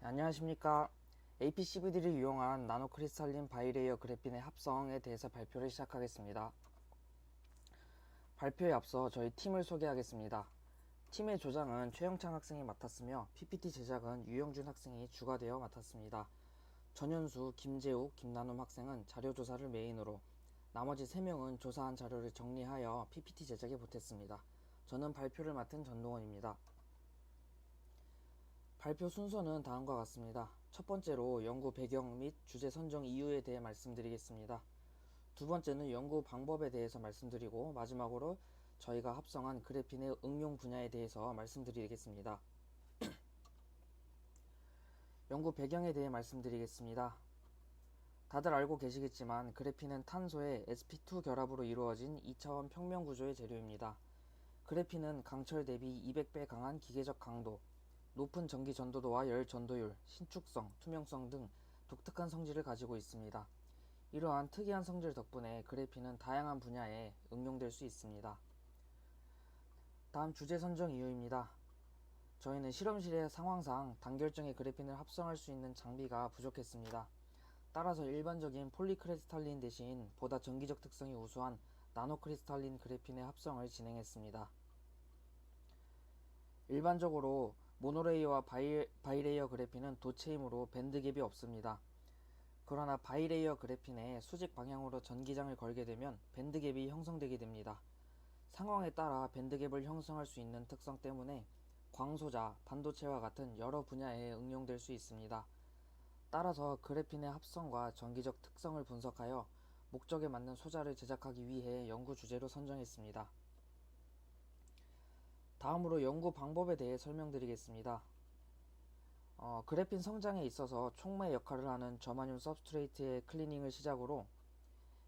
안녕하십니까. APCVD를 이용한 나노크리스탈린 바이레이어 그래핀의 합성에 대해서 발표를 시작하겠습니다. 발표에 앞서 저희 팀을 소개하겠습니다. 팀의 조장은 최영창 학생이 맡았으며 PPT 제작은 유영준 학생이 주가 되어 맡았습니다. 전현수, 김재욱, 김나눔 학생은 자료조사를 메인으로, 나머지 3명은 조사한 자료를 정리하여 PPT 제작에 보탰습니다. 저는 발표를 맡은 전동원입니다. 발표 순서는 다음과 같습니다. 첫 번째로 연구 배경 및 주제 선정 이유에 대해 말씀드리겠습니다. 두 번째는 연구 방법에 대해서 말씀드리고, 마지막으로 저희가 합성한 그래핀의 응용 분야에 대해서 말씀드리겠습니다. 연구 배경에 대해 말씀드리겠습니다. 다들 알고 계시겠지만 그래핀은 탄소의 sp2 결합으로 이루어진 2차원 평면 구조의 재료입니다. 그래핀은 강철 대비 200배 강한 기계적 강도, 높은 전기 전도도와 열 전도율, 신축성, 투명성 등 독특한 성질을 가지고 있습니다. 이러한 특이한 성질 덕분에 그래핀은 다양한 분야에 응용될 수 있습니다. 다음 주제 선정 이유입니다. 저희는 실험실의 상황상 단결정의 그래핀을 합성할 수 있는 장비가 부족했습니다. 따라서 일반적인 폴리크리스탈린 대신 보다 전기적 특성이 우수한 나노크리스탈린 그래핀의 합성을 진행했습니다. 일반적으로 모노레이어와 바이레이어 그래핀은 도체이므로 밴드갭이 없습니다. 그러나 바이레이어 그래핀에 수직 방향으로 전기장을 걸게 되면 밴드갭이 형성되게 됩니다. 상황에 따라 밴드갭을 형성할 수 있는 특성 때문에 광소자, 반도체와 같은 여러 분야에 응용될 수 있습니다. 따라서 그래핀의 합성과 전기적 특성을 분석하여 목적에 맞는 소자를 제작하기 위해 연구 주제로 선정했습니다. 다음으로 연구 방법에 대해 설명드리겠습니다. 그래핀 성장에 있어서 촉매 역할을 하는 저마늄 서브스트레이트의 클리닝을 시작으로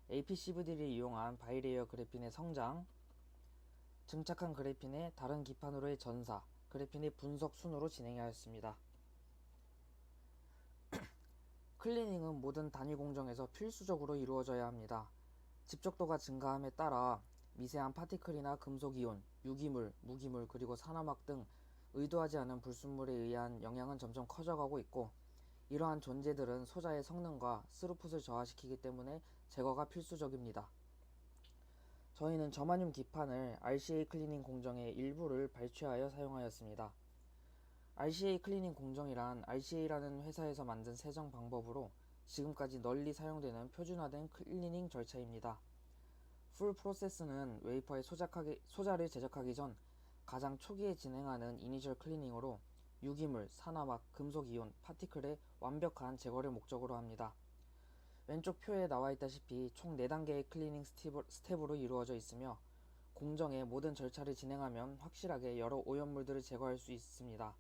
APCVD를 이용한 바이레이어 그래핀의 성장, 증착한 그래핀의 다른 기판으로의 전사, 그래핀의 분석 순으로 진행하였습니다. 클리닝은 모든 단위 공정에서 필수적으로 이루어져야 합니다. 집적도가 증가함에 따라 미세한 파티클이나 금속이온, 유기물, 무기물, 그리고 산화막 등 의도하지 않은 불순물에 의한 영향은 점점 커져가고 있고, 이러한 존재들은 소자의 성능과 스루풋을 저하시키기 때문에 제거가 필수적입니다. 저희는 저마늄 기판을 RCA 클리닝 공정의 일부를 발췌하여 사용하였습니다. RCA 클리닝 공정이란 RCA라는 회사에서 만든 세정 방법으로 지금까지 널리 사용되는 표준화된 클리닝 절차입니다. 풀 프로세스는 웨이퍼의 소자를 제작하기 전 가장 초기에 진행하는 이니셜 클리닝으로 유기물, 산화막, 금속이온, 파티클의 완벽한 제거를 목적으로 합니다. 왼쪽 표에 나와 있다시피 총 4단계의 클리닝 스텝으로 이루어져 있으며, 공정의 모든 절차를 진행하면 확실하게 여러 오염물들을 제거할 수 있습니다.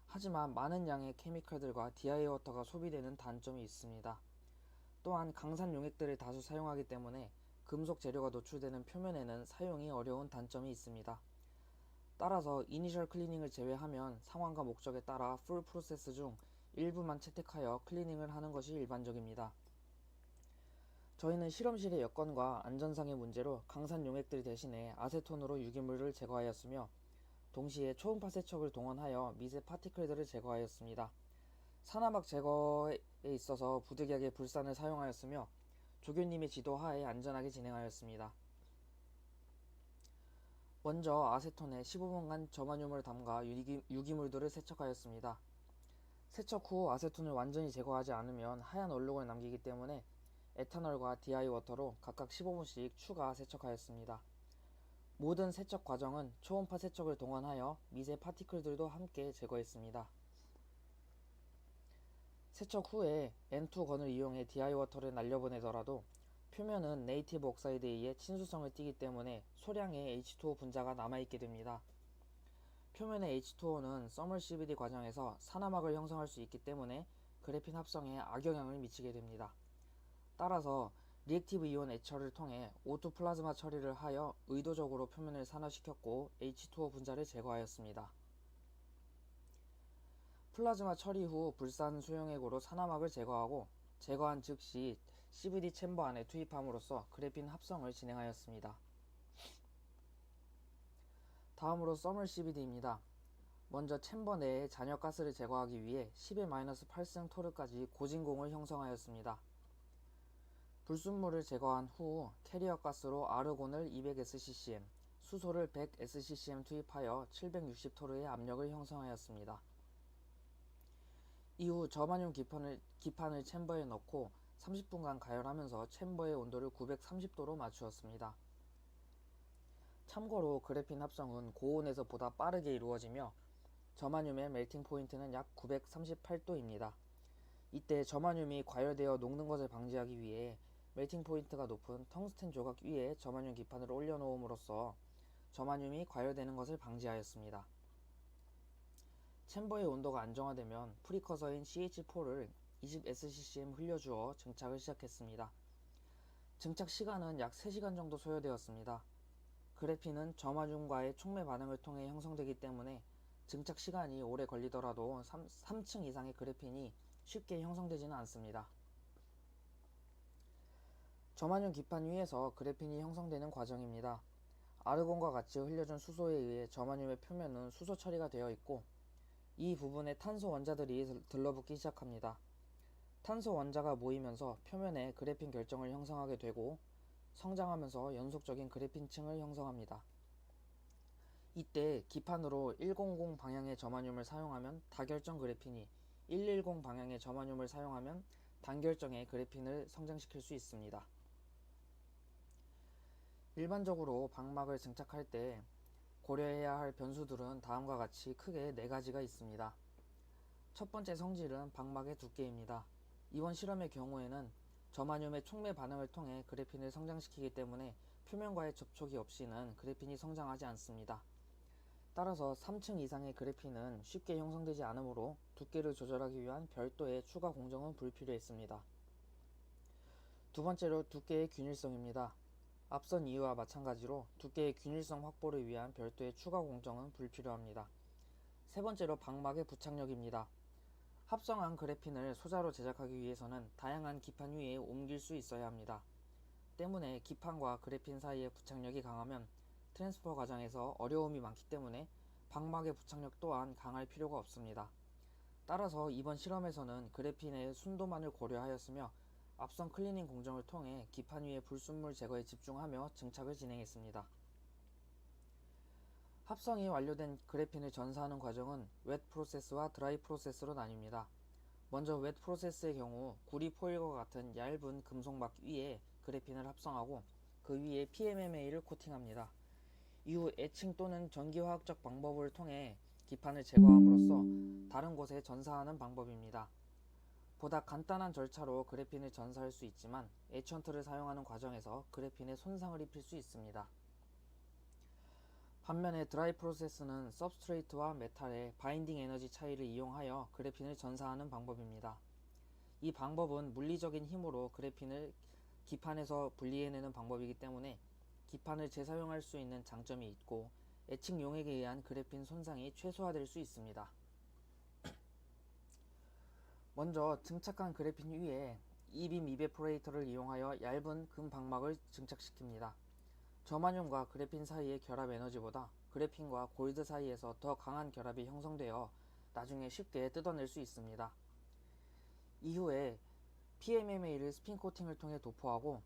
하지만 많은 양의 케미컬들과 디아이워터가 소비되는 단점이 있습니다. 또한 강산 용액들을 다수 사용하기 때문에 금속 재료가 노출되는 표면에는 사용이 어려운 단점이 있습니다. 따라서 이니셜 클리닝을 제외하면 상황과 목적에 따라 풀 프로세스 중 일부만 채택하여 클리닝을 하는 것이 일반적입니다. 저희는 실험실의 여건과 안전상의 문제로 강산 용액들 대신에 아세톤으로 유기물을 제거하였으며, 동시에 초음파 세척을 동원하여 미세 파티클들을 제거하였습니다. 산화막 제거에 있어서 부득이하게 불산을 사용하였으며, 조교님의 지도하에 안전하게 진행하였습니다. 먼저 아세톤에 15분간 저마늄을 담가 유기물들을 세척하였습니다. 세척 후 아세톤을 완전히 제거하지 않으면 하얀 얼룩을 남기기 때문에 에탄올과 디아이워터로 각각 15분씩 추가 세척하였습니다. 모든 세척 과정은 초음파 세척을 동원하여 미세 파티클들도 함께 제거했습니다. 세척 후에 N2건을 이용해 디아이워터를 날려보내더라도 표면은 네이티브 옥사이드에 의해 친수성을 띠기 때문에 소량의 H2O 분자가 남아있게 됩니다. 표면의 H2O는 서멀시비디 과정에서 산화막을 형성할 수 있기 때문에 그래핀 합성에 악영향을 미치게 됩니다. 따라서 리액티브 이온 애처를 통해 O2 플라즈마 처리를 하여 의도적으로 표면을 산화시켰고 H2O 분자를 제거하였습니다. 플라즈마 처리 후 불산 수용액으로 산화막을 제거하고, 제거한 즉시 CVD 챔버 안에 투입함으로써 그래핀 합성을 진행하였습니다. 다음으로 서멀 CVD입니다. 먼저 챔버 내에 잔여가스를 제거하기 위해 10-8승 토르까지 고진공을 형성하였습니다. 불순물을 제거한 후 캐리어 가스로 아르곤을 200sccm, 수소를 100sccm 투입하여 760토르의 압력을 형성하였습니다. 이후 저마늄 기판을 챔버에 넣고 30분간 가열하면서 챔버의 온도를 930도로 맞추었습니다. 참고로 그래핀 합성은 고온에서 보다 빠르게 이루어지며 저마늄의 멜팅 포인트는 약 938도입니다. 이때 저마늄이 과열되어 녹는 것을 방지하기 위해 멜팅 포인트가 높은 텅스텐 조각 위에 저마늄 기판을 올려놓음으로써 저마늄이 과열되는 것을 방지하였습니다. 챔버의 온도가 안정화되면 프리커서인 CH4를 20sccm 흘려주어 증착을 시작했습니다. 증착 시간은 약 3시간 정도 소요되었습니다. 그래핀은 저마늄과의 촉매 반응을 통해 형성되기 때문에 증착 시간이 오래 걸리더라도 3층 이상의 그래핀이 쉽게 형성되지는 않습니다. 저마늄 기판 위에서 그래핀이 형성되는 과정입니다. 아르곤과 같이 흘려준 수소에 의해 저마늄의 표면은 수소 처리가 되어 있고 이 부분에 탄소 원자들이 들러붙기 시작합니다. 탄소 원자가 모이면서 표면에 그래핀 결정을 형성하게 되고 성장하면서 연속적인 그래핀층을 형성합니다. 이때 기판으로 100 방향의 저마늄을 사용하면 다결정 그래핀이, 110 방향의 저마늄을 사용하면 단결정의 그래핀을 성장시킬 수 있습니다. 일반적으로 방막을 증착할 때 고려해야 할 변수들은 다음과 같이 크게 4가지가 있습니다. 첫 번째 성질은 방막의 두께입니다. 이번 실험의 경우에는 저마늄의 촉매 반응을 통해 그래핀을 성장시키기 때문에 표면과의 접촉이 없이는 그래핀이 성장하지 않습니다. 따라서 3층 이상의 그래핀은 쉽게 형성되지 않으므로 두께를 조절하기 위한 별도의 추가 공정은 불필요했습니다. 두 번째로 두께의 균일성입니다. 앞선 이유와 마찬가지로 두께의 균일성 확보를 위한 별도의 추가 공정은 불필요합니다. 세 번째로 방막의 부착력입니다. 합성한 그래핀을 소자로 제작하기 위해서는 다양한 기판 위에 옮길 수 있어야 합니다. 때문에 기판과 그래핀 사이의 부착력이 강하면 트랜스퍼 과정에서 어려움이 많기 때문에 방막의 부착력 또한 강할 필요가 없습니다. 따라서 이번 실험에서는 그래핀의 순도만을 고려하였으며 앞선 클리닝 공정을 통해 기판 위의 불순물 제거에 집중하며 증착을 진행했습니다. 합성이 완료된 그래핀을 전사하는 과정은 웻 프로세스와 드라이 프로세스로 나뉩니다. 먼저 웻 프로세스의 경우 구리 포일과 같은 얇은 금속막 위에 그래핀을 합성하고 그 위에 PMMA를 코팅합니다. 이후 에칭 또는 전기화학적 방법을 통해 기판을 제거함으로써 다른 곳에 전사하는 방법입니다. 보다 간단한 절차로 그래핀을 전사할 수 있지만 에천트를 사용하는 과정에서 그래핀에 손상을 입힐 수 있습니다. 반면에 드라이 프로세스는 서브스트레이트와 메탈의 바인딩 에너지 차이를 이용하여 그래핀을 전사하는 방법입니다. 이 방법은 물리적인 힘으로 그래핀을 기판에서 분리해내는 방법이기 때문에 기판을 재사용할 수 있는 장점이 있고 에칭 용액에 의한 그래핀 손상이 최소화될 수 있습니다. 먼저 증착한 그래핀 위에 이빔 이베포레이터를 이용하여 얇은 금 방막을 증착시킵니다. 저마늄과 그래핀 사이의 결합 에너지보다 그래핀과 골드 사이에서 더 강한 결합이 형성되어 나중에 쉽게 뜯어낼 수 있습니다. 이후에 PMMA를 스핀 코팅을 통해 도포하고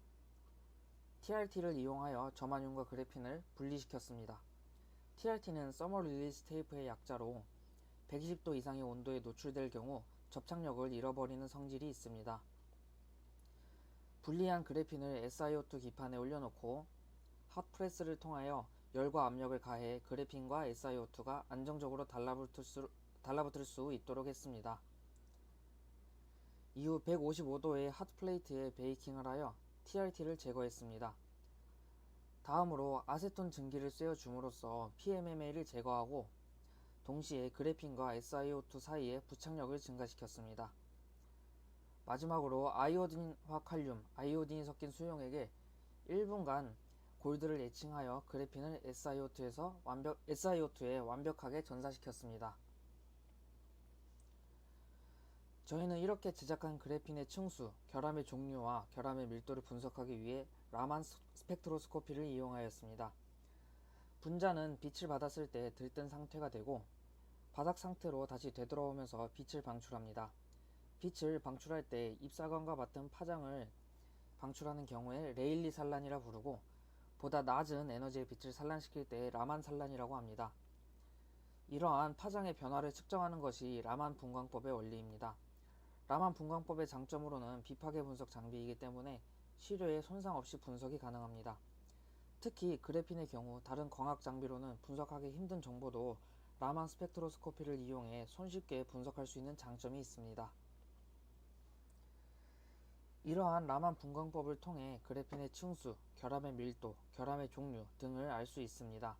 TRT를 이용하여 저마늄과 그래핀을 분리시켰습니다. TRT는 서머 릴리스 테이프의 약자로 120도 이상의 온도에 노출될 경우 접착력을 잃어버리는 성질이 있습니다. 분리한 그래핀을 SiO2 기판에 올려놓고 핫프레스를 통하여 열과 압력을 가해 그래핀과 SiO2가 안정적으로 달라붙을 수 있도록 했습니다. 이후 155도의 핫플레이트에 베이킹을 하여 TRT를 제거했습니다. 다음으로 아세톤 증기를 쐬어줌으로써 PMMA를 제거하고 동시에 그래핀과 SiO2 사이의 부착력을 증가시켰습니다. 마지막으로 아이오딘화 칼륨, 아이오딘이 섞인 수용액에 1분간 골드를 에칭하여 그래핀을 SiO2에 완벽하게 전사시켰습니다. 저희는 이렇게 제작한 그래핀의 층수, 결함의 종류와 결함의 밀도를 분석하기 위해 라만 스펙트로스코피를 이용하였습니다. 분자는 빛을 받았을 때 들뜬 상태가 되고 바닥 상태로 다시 되돌아오면서 빛을 방출합니다. 빛을 방출할 때 입사광과 같은 파장을 방출하는 경우에 레일리 산란이라 부르고, 보다 낮은 에너지의 빛을 산란시킬 때 라만 산란이라고 합니다. 이러한 파장의 변화를 측정하는 것이 라만 분광법의 원리입니다. 라만 분광법의 장점으로는 비파괴 분석 장비이기 때문에 시료에 손상 없이 분석이 가능합니다. 특히 그래핀의 경우 다른 광학 장비로는 분석하기 힘든 정보도 라만 스펙트로스코피를 이용해 손쉽게 분석할 수 있는 장점이 있습니다. 이러한 라만 분광법을 통해 그래핀의 층수, 결함의 밀도, 결함의 종류 등을 알 수 있습니다.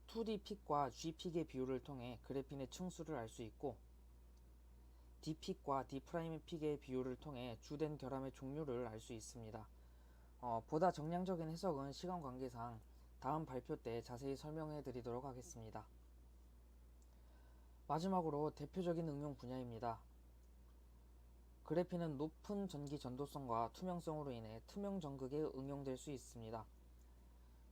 2D 픽과 G 픽의 비율을 통해 그래핀의 층수를 알 수 있고, D 픽과 D 프라임 픽의 비율을 통해 주된 결함의 종류를 알 수 있습니다. 보다 정량적인 해석은 시간 관계상 다음 발표 때 자세히 설명해 드리도록 하겠습니다. 마지막으로 대표적인 응용 분야입니다. 그래핀은 높은 전기 전도성과 투명성으로 인해 투명 전극에 응용될 수 있습니다.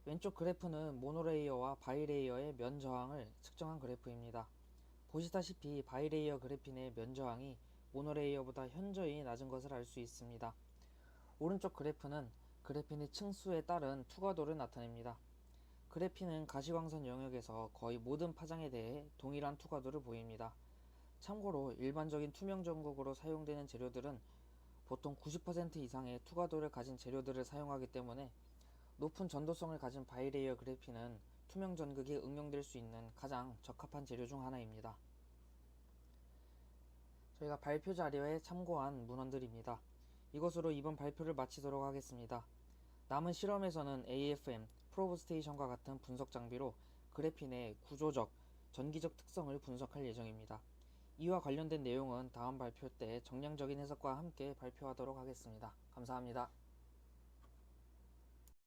왼쪽 그래프는 모노레이어와 바이레이어의 면 저항을 측정한 그래프입니다. 보시다시피 바이레이어 그래핀의 면 저항이 모노레이어보다 현저히 낮은 것을 알 수 있습니다. 오른쪽 그래프는 그래핀의 층수에 따른 투과도를 나타냅니다. 그래핀은 가시광선 영역에서 거의 모든 파장에 대해 동일한 투과도를 보입니다. 참고로 일반적인 투명 전극으로 사용되는 재료들은 보통 90% 이상의 투과도를 가진 재료들을 사용하기 때문에 높은 전도성을 가진 바이레이어 그래핀은 투명 전극에 응용될 수 있는 가장 적합한 재료 중 하나입니다. 저희가 발표 자료에 참고한 문헌들입니다. 이것으로 이번 발표를 마치도록 하겠습니다. 남은 실험에서는 AFM, 프로브 스테이션과 같은 분석 장비로 그래핀의 구조적, 전기적 특성을 분석할 예정입니다. 이와 관련된 내용은 다음 발표 때 정량적인 해석과 함께 발표하도록 하겠습니다. 감사합니다.